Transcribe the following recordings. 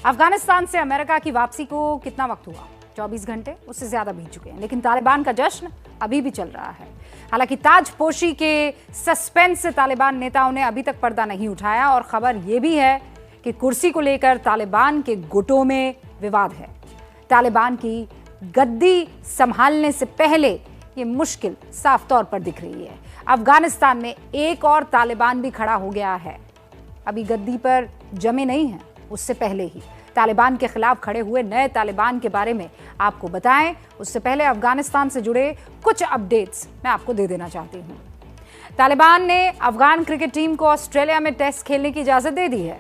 अफगानिस्तान से अमेरिका की वापसी को कितना वक्त हुआ? 24 घंटे, उससे ज्यादा बीत चुके हैं, लेकिन तालिबान का जश्न अभी भी चल रहा है। हालांकि ताजपोशी के सस्पेंस से तालिबान नेताओं ने अभी तक पर्दा नहीं उठाया और खबर यह भी है कि कुर्सी को लेकर तालिबान के गुटों में विवाद है। तालिबान की गद्दी संभालने से पहले ये मुश्किल साफ तौर पर दिख रही है। अफगानिस्तान में एक और तालिबान भी खड़ा हो गया है, अभी गद्दी पर जमे नहीं है, उससे पहले ही तालिबान के खिलाफ खड़े हुए नए तालिबान के बारे में आपको बताएं, उससे पहले अफगानिस्तान से जुड़े कुछ अपडेट्स मैं आपको दे देना चाहती हूं। तालिबान ने अफगान क्रिकेट टीम को ऑस्ट्रेलिया में टेस्ट खेलने की इजाजत दे दी है।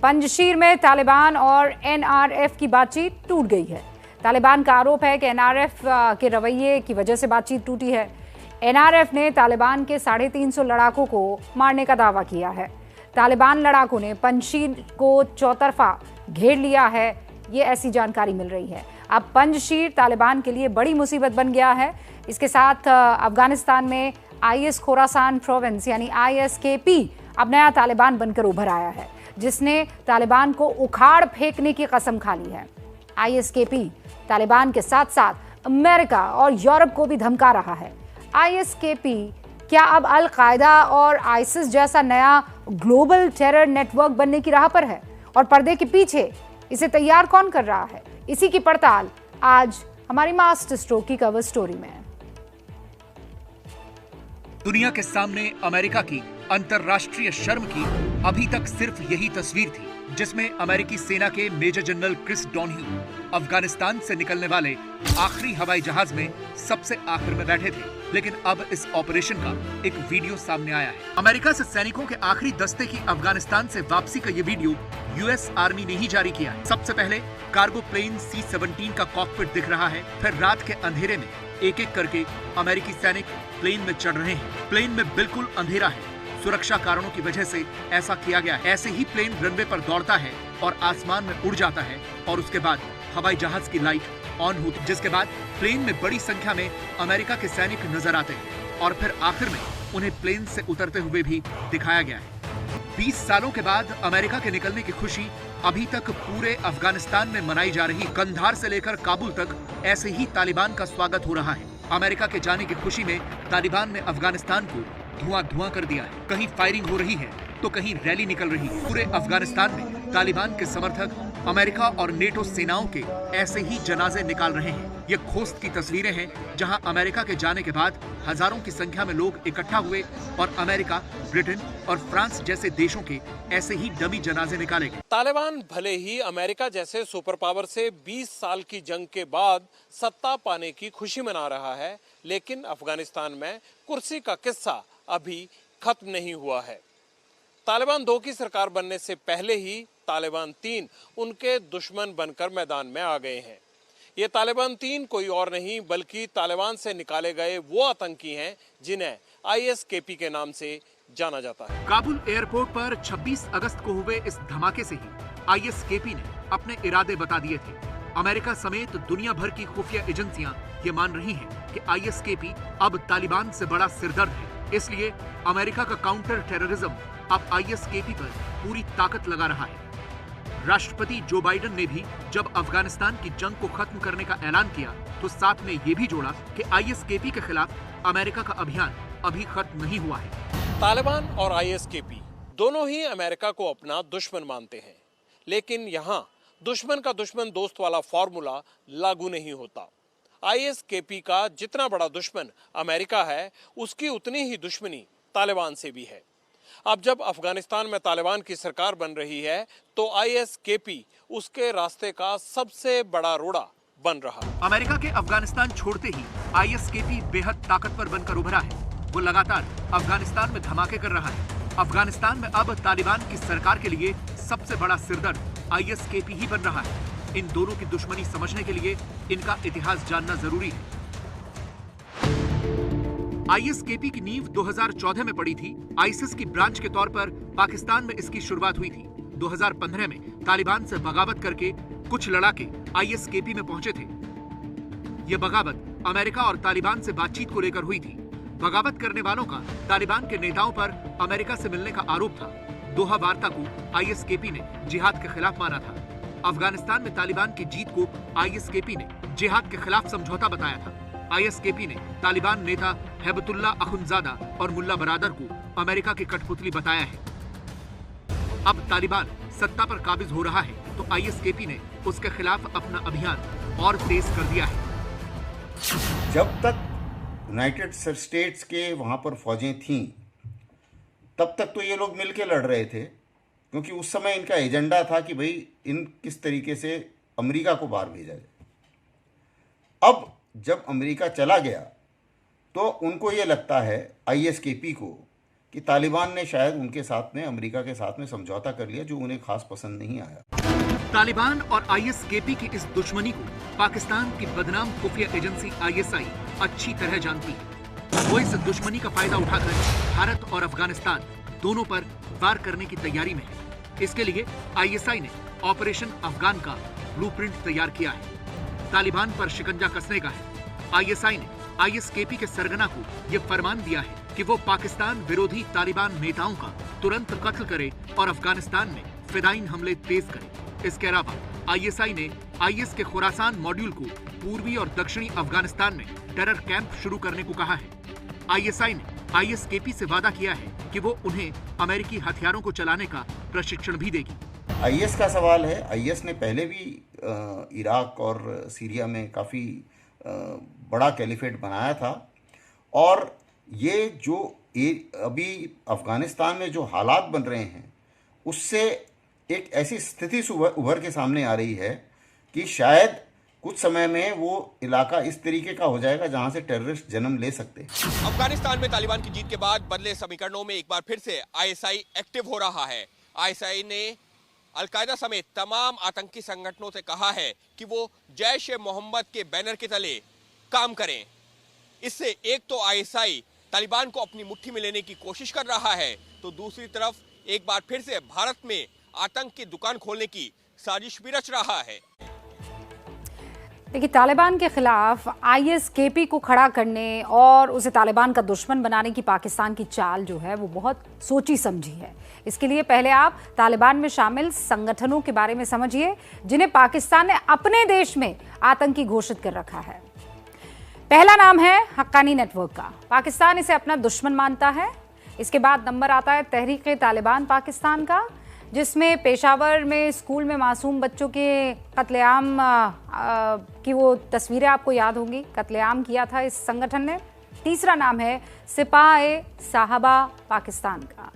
पंजशीर में तालिबान और एनआरएफ की बातचीत टूट गई है। तालिबान का आरोप है कि एनआरएफ के रवैये की वजह से बातचीत टूटी है। एनआरएफ ने तालिबान के 350 लड़ाकों को मारने का दावा किया है। तालिबान लड़ाकों ने पंजशीर को चौतरफा घेर लिया है, ये ऐसी जानकारी मिल रही है। अब पंजशीर तालिबान के लिए बड़ी मुसीबत बन गया है। इसके साथ अफगानिस्तान में आईएस खोरासान प्रोविंस यानी आईएसकेपी अब नया तालिबान बनकर उभर आया है, जिसने तालिबान को उखाड़ फेंकने की कसम खा ली है। आईएसकेपी तालिबान के साथ साथ अमेरिका और यूरोप को भी धमका रहा है। आईएसकेपी क्या अब अल कायदा और आईसिस जैसा नया ग्लोबल टेरर नेटवर्क बनने की राह पर है? और पर्दे के पीछे इसे तैयार कौन कर रहा है? इसी की पड़ताल आज हमारी मास्टर स्ट्रोक की कवर स्टोरी में है। दुनिया के सामने अमेरिका की अंतर्राष्ट्रीय शर्म की अभी तक सिर्फ यही तस्वीर थी, जिसमें अमेरिकी सेना के major general Chris Donahue Afghanistan से निकलने वाले आखिरी हवाई जहाज में सबसे आखिर में बैठे थे। लेकिन अब इस ऑपरेशन का एक वीडियो सामने आया है। अमेरिका से सैनिकों के आखिरी दस्ते की अफगानिस्तान से वापसी का ये वीडियो यूएस आर्मी ने ही जारी किया है। सबसे पहले कार्गो प्लेन C-17 का कॉकपिट दिख रहा है, फिर रात के अंधेरे में एक एक करके अमेरिकी सैनिक प्लेन में चढ़ रहे हैं। प्लेन में बिल्कुल अंधेरा है, सुरक्षा कारणों की वजह से ऐसा किया गया है। ऐसे ही प्लेन रनवे पर दौड़ता है और आसमान में उड़ जाता है और उसके बाद हवाई जहाज की लाइट ऑन होती है, जिसके बाद प्लेन में बड़ी संख्या में अमेरिका के सैनिक नजर आते हैं और फिर आखिर में उन्हें प्लेन से उतरते हुए भी दिखाया गया है। 20 सालों के बाद अमेरिका के निकलने की खुशी अभी तक पूरे अफगानिस्तान में मनाई जा रही। कंधार से लेकर काबुल तक ऐसे ही तालिबान का स्वागत हो रहा है। अमेरिका के जाने की खुशी में तालिबान ने अफगानिस्तान को धुआं कर दिया है। कहीं फायरिंग हो रही है तो कहीं रैली निकल रही है। पूरे अफगानिस्तान में तालिबान के समर्थक अमेरिका और नेटो सेनाओं के ऐसे ही जनाजे निकाल रहे हैं। ये खोस्त की तस्वीरें हैं, जहां अमेरिका के जाने के बाद हजारों की संख्या में लोग इकट्ठा हुए और अमेरिका, ब्रिटेन और फ्रांस जैसे देशों के ऐसे ही डमी जनाजे निकाले गए। तालिबान भले ही अमेरिका जैसे सुपर पावर से 20 साल की जंग के बाद सत्ता पाने की खुशी मना रहा है, लेकिन अफगानिस्तान में कुर्सी का किस्सा अभी खत्म नहीं हुआ है। तालिबान 2 की सरकार बनने से पहले ही तालिबान 3 उनके दुश्मन बनकर मैदान में आ गए हैं। ये तालिबान 3 कोई और नहीं बल्कि तालिबान से निकाले गए वो आतंकी हैं जिन्हें आईएसकेपी के नाम से जाना जाता है। काबुल एयरपोर्ट पर 26 अगस्त को हुए इस धमाके से ही आईएसकेपी ने अपने इरादे बता दिए थे। अमेरिका समेत दुनिया भर की खुफिया एजेंसियां ये मान रही हैं कि आईएसकेपी अब तालिबान से बड़ा सिरदर्द है। इसलिए अमेरिका का काउंटर टेररिज्म अब आईएसकेपी पर पूरी ताकत लगा रहा है। राष्ट्रपति जो बाइडेन ने भी जब अफगानिस्तान की जंग को खत्म करने का ऐलान किया तो साथ में ये भी जोड़ा कि आईएसकेपी के खिलाफ अमेरिका का अभियान अभी खत्म नहीं हुआ है। तालिबान और आईएसकेपी दोनों ही अमेरिका को अपना दुश्मन मानते हैं, लेकिन यहाँ दुश्मन का दुश्मन दोस्त वाला फॉर्मूला लागू नहीं होता। आईएसकेपी का जितना बड़ा दुश्मन अमेरिका है, उसकी उतनी ही दुश्मनी तालिबान से भी है। अब जब अफगानिस्तान में तालिबान की सरकार बन रही है तो आईएसकेपी उसके रास्ते का सबसे बड़ा रोड़ा बन रहा है। अमेरिका के अफगानिस्तान छोड़ते ही आईएसकेपी बेहद ताकतवर बनकर उभरा है। वो लगातार अफगानिस्तान में धमाके कर रहा है। अफगानिस्तान में अब तालिबान की सरकार के लिए सबसे बड़ा सिरदर्द आईएसकेपी ही बन रहा है। इन दोनों की दुश्मनी समझने के लिए इनका इतिहास जानना जरूरी है। आईएसकेपी की नींव 2014 में पड़ी थी। आईसिस की ब्रांच के तौर पर पाकिस्तान में इसकी शुरुआत हुई थी। 2015 में तालिबान से बगावत करके कुछ लड़ाके आईएसकेपी में पहुंचे थे। यह बगावत अमेरिका और तालिबान से बातचीत को लेकर हुई थी। बगावत करने वालों का तालिबान के नेताओं पर अमेरिका से मिलने का आरोप था। दोहा वार्ता को आईएसकेपी ने जिहाद के खिलाफ माना था। अफगानिस्तान में तालिबान की जीत को आईएसकेपी ने जिहाद के खिलाफ समझौता बताया था। आईएसकेपी ने तालिबान नेता हैबतुल्ला अखुंजादा और मुल्ला बरादर को अमेरिका की कठपुतली बताया है। अब तालिबान सत्ता पर काबिज हो रहा है तो आईएसकेपी ने उसके खिलाफ अपना अभियान और तेज कर दिया है। जब तक यूनाइटेड स्टेट्स के वहाँ पर फौजें थीं तब तक तो ये लोग मिलके लड़ रहे थे, क्योंकि उस समय इनका एजेंडा था कि भाई इन किस तरीके से अमेरिका को बाहर भेजा जाए। अब जब अमेरिका चला गया तो उनको ये लगता है आईएसकेपी को कि तालिबान ने शायद उनके साथ में अमेरिका के साथ में समझौता कर लिया जो उन्हें खास पसंद नहीं आया। तालिबान और आईएसकेपी की इस दुश्मनी को पाकिस्तान की बदनाम खुफिया एजेंसी आईएसआई अच्छी तरह जानती है। वो इस दुश्मनी का फायदा उठाकर भारत और अफगानिस्तान दोनों पर वार करने की तैयारी में है। इसके लिए आईएसआई ने ऑपरेशन अफगान का ब्लूप्रिंट तैयार किया है। तालिबान पर शिकंजा कसने का है। आईएसआई ने आईएसकेपी के सरगना को यह फरमान दिया है कि वो पाकिस्तान विरोधी तालिबान नेताओं का तुरंत कत्ल करे और अफगानिस्तान में फिदाइन हमले तेज करे। इसके अलावा आईएसआई ने आईएस के खुरासान मॉड्यूल को पूर्वी और दक्षिणी अफगानिस्तान में टेरर कैंप शुरू करने को कहा है। आईएसआई ने आईएसकेपी से वादा किया है कि वो उन्हें अमेरिकी हथियारों को चलाने का प्रशिक्षण भी देगी। आईएस का सवाल है, आईएस ने पहले भी इराक और सीरिया में काफ़ी बड़ा कैलिफेट बनाया था, और ये जो अभी अफगानिस्तान में जो हालात बन रहे हैं उससे एक ऐसी स्थिति उभर के सामने आ रही है कि शायद कुछ समय में वो इलाका इस तरीके का हो जाएगा जहां से टेररिस्ट जन्म ले सकते हैं। अफगानिस्तान में तालिबान की जीत के बाद बदले समीकरणों में एक बार फिर से आईएसआई एक्टिव हो रहा है। आईएसआई ने अलकायदा समेत तमाम आतंकी संगठनों से कहा है कि वो जैश ए मोहम्मद के बैनर के तले काम करें। इससे एक तो आईएसआई तालिबान को अपनी मुट्ठी में लेने की कोशिश कर रहा है, तो दूसरी तरफ एक बार फिर से भारत में आतंक की दुकान खोलने की साजिश भी रच रहा है। देखिए, तालिबान के खिलाफ आईएसकेपी को खड़ा करने और उसे तालिबान का दुश्मन बनाने की पाकिस्तान की चाल जो है वो बहुत सोची समझी है। इसके लिए पहले आप तालिबान में शामिल संगठनों के बारे में समझिए जिन्हें पाकिस्तान ने अपने देश में आतंकी घोषित कर रखा है। पहला नाम है हक्कानी नेटवर्क का। पाकिस्तान इसे अपना दुश्मन मानता है। इसके बाद नंबर आता है तहरीक-ए-तालिबान पाकिस्तान का, जिसमें पेशावर में स्कूल में मासूम बच्चों के कत्लेआम की वो तस्वीरें आपको याद होंगी। कत्लेआम किया था इस संगठन ने। तीसरा नाम है सिपाह-ए-साहबा पाकिस्तान का।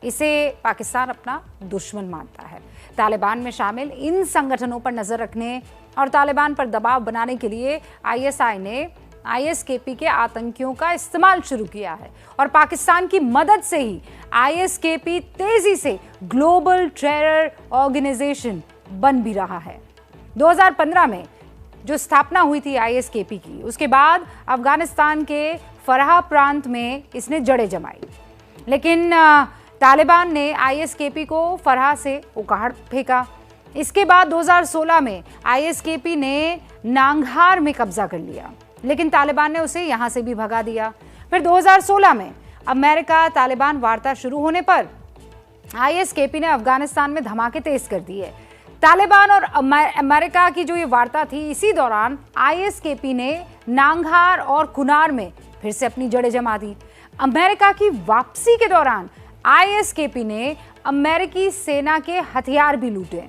इसे पाकिस्तान अपना दुश्मन मानता है। तालिबान में शामिल इन संगठनों पर नजर रखने और तालिबान पर दबाव बनाने के लिए आईएसआई ने आईएसकेपी के आतंकियों का इस्तेमाल शुरू किया है, और पाकिस्तान की मदद से ही आईएसकेपी तेजी से ग्लोबल टेरर ऑर्गेनाइजेशन बन भी रहा है। 2015 में जो स्थापना हुई थी आईएसकेपी की, उसके बाद अफगानिस्तान के फरहा प्रांत में इसने जड़ें जमाई, लेकिन तालिबान ने आईएसकेपी को फरहा से उखाड़ फेंका। इसके बाद 2016 में आईएसकेपी ने नांगहार में कब्जा कर लिया, लेकिन तालिबान ने उसे यहां से भी भगा दिया। फिर 2016 में अमेरिका तालिबान वार्ता शुरू होने पर आईएसकेपी ने अफगानिस्तान में धमाके तेज कर दिए। तालिबान और अमेरिका की जो ये वार्ता थी, इसी दौरान आईएसकेपी ने नांगहार और कुनार में फिर से अपनी जड़ें जमा दी। अमेरिका की वापसी के दौरान आईएसकेपी ने अमेरिकी सेना के हथियार भी लूटे,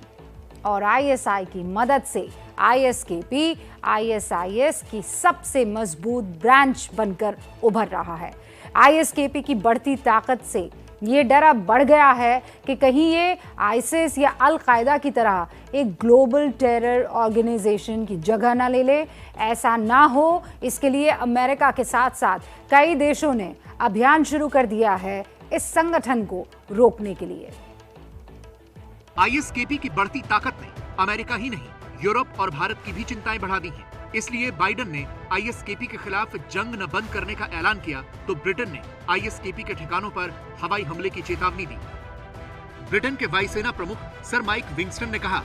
और आईएसआई की मदद से आईएसकेपी आईएसआईएस की सबसे मजबूत ब्रांच बनकर उभर रहा है। आईएसकेपी की बढ़ती ताकत से ये डर अब बढ़ गया है कि कहीं ये आईसिस या अल कायदा की तरह एक ग्लोबल टेरर ऑर्गेनाइजेशन की जगह ना ले ले। ऐसा ना हो, इसके लिए अमेरिका के साथ साथ कई देशों ने अभियान शुरू कर दिया है इस संगठन को रोकने के लिए। आईएसकेपी की बढ़ती ताकत ने अमेरिका ही नहीं, यूरोप और भारत की भी चिंताएं बढ़ा दी हैं। इसलिए बाइडेन ने आईएसकेपी के खिलाफ जंग न बंद करने का ऐलान किया, तो ब्रिटेन ने आईएसकेपी के ठिकानों पर हवाई हमले की चेतावनी दी। ब्रिटेन के वायुसेना प्रमुख सर माइक विंगस्टन ने कहा,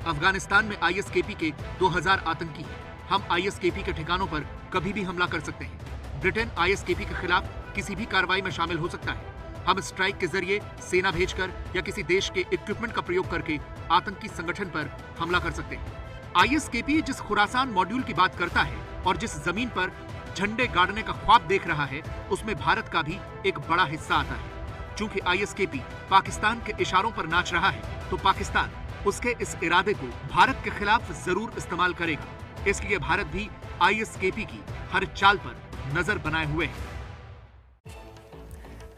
अफगानिस्तान में आईएसकेपी के 2000 आतंकी हैं। हम आईएसकेपी के ठिकानों पर कभी भी हमला कर सकते हैं। ब्रिटेन आईएसकेपी के खिलाफ किसी भी कार्रवाई में शामिल हो सकता है। हम स्ट्राइक के जरिए सेना भेजकर या किसी देश के इक्विपमेंट का प्रयोग करके आतंकी संगठन पर हमला कर सकते हैं। ISKP जिस खुरासान मॉड्यूल की बात करता है और जिस जमीन पर झंडे गाड़ने का ख्वाब देख रहा है, उसमें भारत का भी एक बड़ा हिस्सा आता है। चूंकि ISKP पाकिस्तान के इशारों पर नाच रहा है, तो पाकिस्तान उसके इस इरादे को भारत के खिलाफ जरूर इस्तेमाल करेगा। इसलिए भारत भी ISKP की हर चाल पर नजर बनाए हुए है।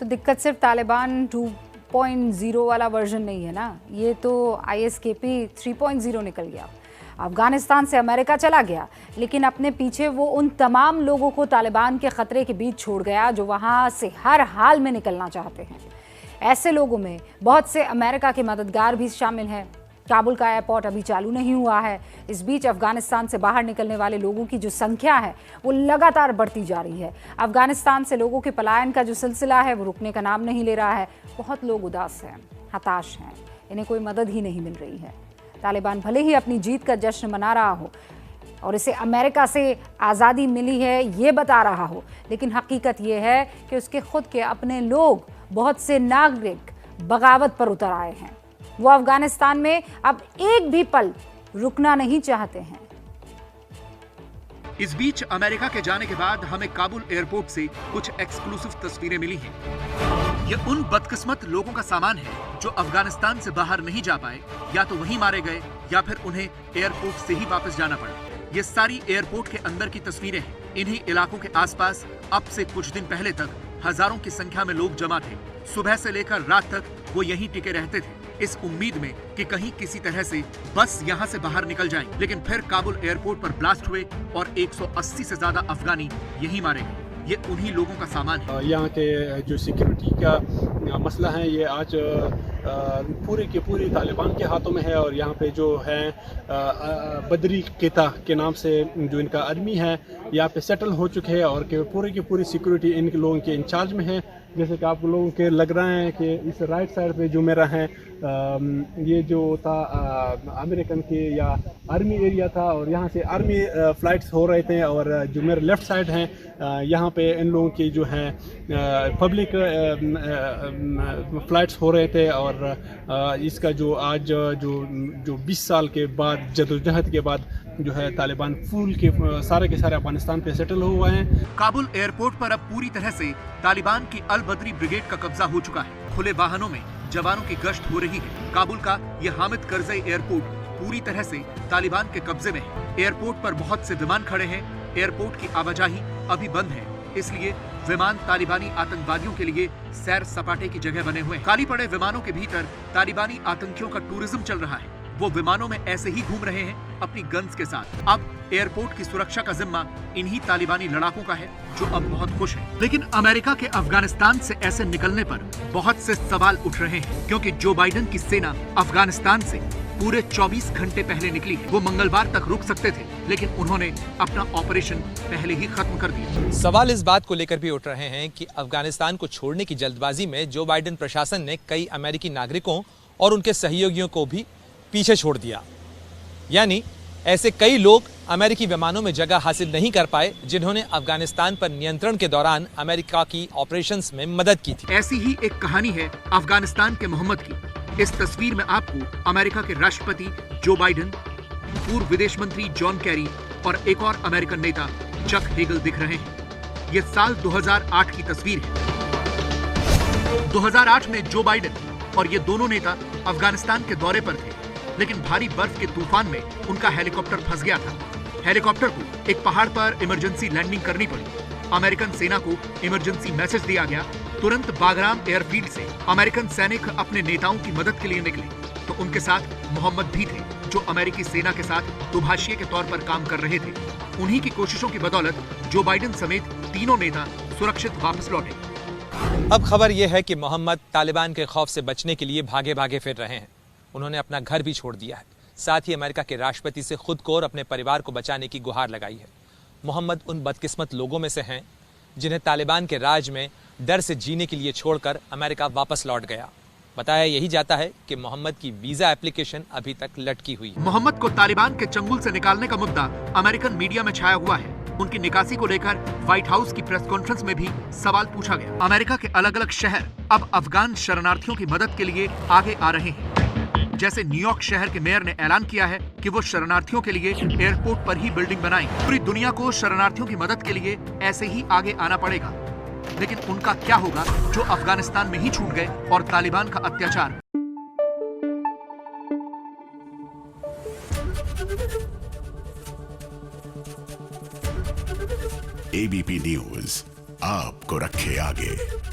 तो दिक्कत सिर्फ तालिबान 2.0 वाला वर्जन नहीं है ना, ये तो ISKP 3.0 निकल गया। अफगानिस्तान से अमेरिका चला गया, लेकिन अपने पीछे वो उन तमाम लोगों को तालिबान के खतरे के बीच छोड़ गया जो वहां से हर हाल में निकलना चाहते हैं। ऐसे लोगों में बहुत से अमेरिका के मददगार भी शामिल हैं। काबुल का एयरपोर्ट अभी चालू नहीं हुआ है। इस बीच अफगानिस्तान से बाहर निकलने वाले लोगों की जो संख्या है वो लगातार बढ़ती जा रही है। अफगानिस्तान से लोगों के पलायन का जो सिलसिला है वो रुकने का नाम नहीं ले रहा है। बहुत लोग उदास हैं, हताश हैं, इन्हें कोई मदद ही नहीं मिल रही है। तालिबान भले ही अपनी जीत का जश्न मना रहा हो और इसे अमेरिका से आज़ादी मिली है ये बता रहा हो, लेकिन हकीकत ये है कि उसके खुद के अपने लोग, बहुत से नागरिक बगावत पर उतर आए हैं। वो अफगानिस्तान में अब एक भी पल रुकना नहीं चाहते हैं। इस बीच अमेरिका के जाने के बाद हमें काबुल एयरपोर्ट से कुछ एक्सक्लूसिव तस्वीरें मिली हैं। ये उन बदकिस्मत लोगों का सामान है जो अफगानिस्तान से बाहर नहीं जा पाए, या तो वहीं मारे गए या फिर उन्हें एयरपोर्ट से ही वापस जाना पड़ा। ये सारी एयरपोर्ट के अंदर की तस्वीरें हैं। इन्हीं इलाकों के आसपास अब से कुछ दिन पहले तक हजारों की संख्या में लोग जमा थे। सुबह से लेकर रात तक वो यहीं टिके रहते थे, इस उम्मीद में कि कहीं किसी तरह से बस यहाँ से बाहर निकल जाएं। लेकिन फिर काबुल एयरपोर्ट पर ब्लास्ट हुए और 180 से ज्यादा अफगानी यहीं मारे गए। ये उन्हीं लोगों का सामान है। यहाँ के जो सिक्योरिटी का मसला है ये आज पूरे के पूरे तालिबान के हाथों में है। और यहाँ पे जो है बदरी केता के नाम से जो इनका आदमी है यहाँ पे सेटल हो चुके हैं और पूरी की पूरी सिक्योरिटी इन लोगों के इंचार्ज में है। जैसे कि आप लोगों के लग रहा है कि इस राइट साइड पे जो मेरा है ये जो था अमेरिकन के या आर्मी एरिया था और यहाँ से आर्मी फ्लाइट्स हो रहे थे। और जो मेरे लेफ़्ट साइड हैं यहाँ पे इन लोगों की जो है पब्लिक फ्लाइट्स हो रहे थे। और इसका जो आज जो 20 साल के बाद जदोजहद के बाद जो है तालिबान फूल के सारे अफगानिस्तान पे सेटल हुआ है। काबुल एयरपोर्ट पर अब पूरी तरह से तालिबान की अल बदरी ब्रिगेड का कब्जा हो चुका है। खुले वाहनों में जवानों की गश्त हो रही है। काबुल का यह हामिद करजई एयरपोर्ट पूरी तरह से तालिबान के कब्जे में है। एयरपोर्ट पर बहुत से विमान खड़े हैं। एयरपोर्ट की आवाजाही अभी बंद है, इसलिए विमान तालिबानी आतंकवादियों के लिए सैर सपाटे की जगह बने हुए हैं। खाली पड़े विमानों के भीतर तालिबानी आतंकियों का टूरिज्म चल रहा है। वो विमानों में ऐसे ही घूम रहे हैं अपनी गन्स के साथ। अब एयरपोर्ट की सुरक्षा का जिम्मा इन्हीं तालिबानी लड़ाकों का है जो अब बहुत खुश हैं। लेकिन अमेरिका के अफगानिस्तान से ऐसे निकलने पर बहुत से सवाल उठ रहे हैं, क्योंकि जो बाइडेन की सेना अफगानिस्तान से पूरे 24 घंटे पहले निकली है। वो मंगलवार तक रुक सकते थे, लेकिन उन्होंने अपना ऑपरेशन पहले ही खत्म कर दिया। सवाल इस बात को लेकर भी उठ रहे हैं कि अफगानिस्तान को छोड़ने की जल्दबाजी में जो बाइडेन प्रशासन ने कई अमेरिकी नागरिकों और उनके सहयोगियों को भी पीछे छोड़ दिया। यानी ऐसे कई लोग अमेरिकी विमानों में जगह हासिल नहीं कर पाए जिन्होंने अफगानिस्तान पर नियंत्रण के दौरान अमेरिका की ऑपरेशंस में मदद की थी। ऐसी ही एक कहानी है अफगानिस्तान के मोहम्मद की। इस तस्वीर में आपको अमेरिका के राष्ट्रपति जो बाइडेन, पूर्व विदेश मंत्री जॉन कैरी और एक और अमेरिकन नेता चक हेगल दिख रहे हैं। ये साल 2008 की तस्वीर है। 2008 में जो बाइडेन और ये दोनों नेता अफगानिस्तान के दौरे पर थे, लेकिन भारी बर्फ के तूफान में उनका हेलीकॉप्टर फंस गया था। हेलीकॉप्टर को एक पहाड़ पर इमरजेंसी लैंडिंग करनी पड़ी। अमेरिकन सेना को इमरजेंसी मैसेज दिया गया। तुरंत बागराम एयरफील्ड से अमेरिकन सैनिक अपने नेताओं की मदद के लिए निकले, तो उनके साथ मोहम्मद भी थे, जो अमेरिकी सेना के साथ दुभाषिए के तौर पर काम कर रहे थे। उन्हीं की कोशिशों की बदौलत जो बाइडेन समेत तीनों नेता सुरक्षित वापस लौटे। अब खबर यह है कि मोहम्मद तालिबान के खौफ से बचने के लिए भागे भागे फिर रहे हैं। उन्होंने अपना घर भी छोड़ दिया है। साथ ही अमेरिका के राष्ट्रपति से खुद को और अपने परिवार को बचाने की गुहार लगाई है। मोहम्मद उन बदकिस्मत लोगों में से हैं जिन्हें तालिबान के राज में डर से जीने के लिए छोड़कर अमेरिका वापस लौट गया। बताया यही जाता है कि मोहम्मद की वीजा एप्लीकेशन अभी तक लटकी हुई है। मोहम्मद को तालिबान के चंगुल से निकालने का मुद्दा अमेरिकन मीडिया में छाया हुआ है। उनकी निकासी को लेकर व्हाइट हाउस की प्रेस कॉन्फ्रेंस में भी सवाल पूछा गया। अमेरिका के अलग अलग शहर अब अफगान शरणार्थियों की मदद के लिए आगे आ रहे हैं। जैसे न्यूयॉर्क शहर के मेयर ने ऐलान किया है कि वो शरणार्थियों के लिए एयरपोर्ट पर ही बिल्डिंग बनाएंगे। पूरी दुनिया को शरणार्थियों की मदद के लिए ऐसे ही आगे आना पड़ेगा। लेकिन उनका क्या होगा जो अफगानिस्तान में ही छूट गए और तालिबान का अत्याचार। एबीपी न्यूज आपको रखे आगे।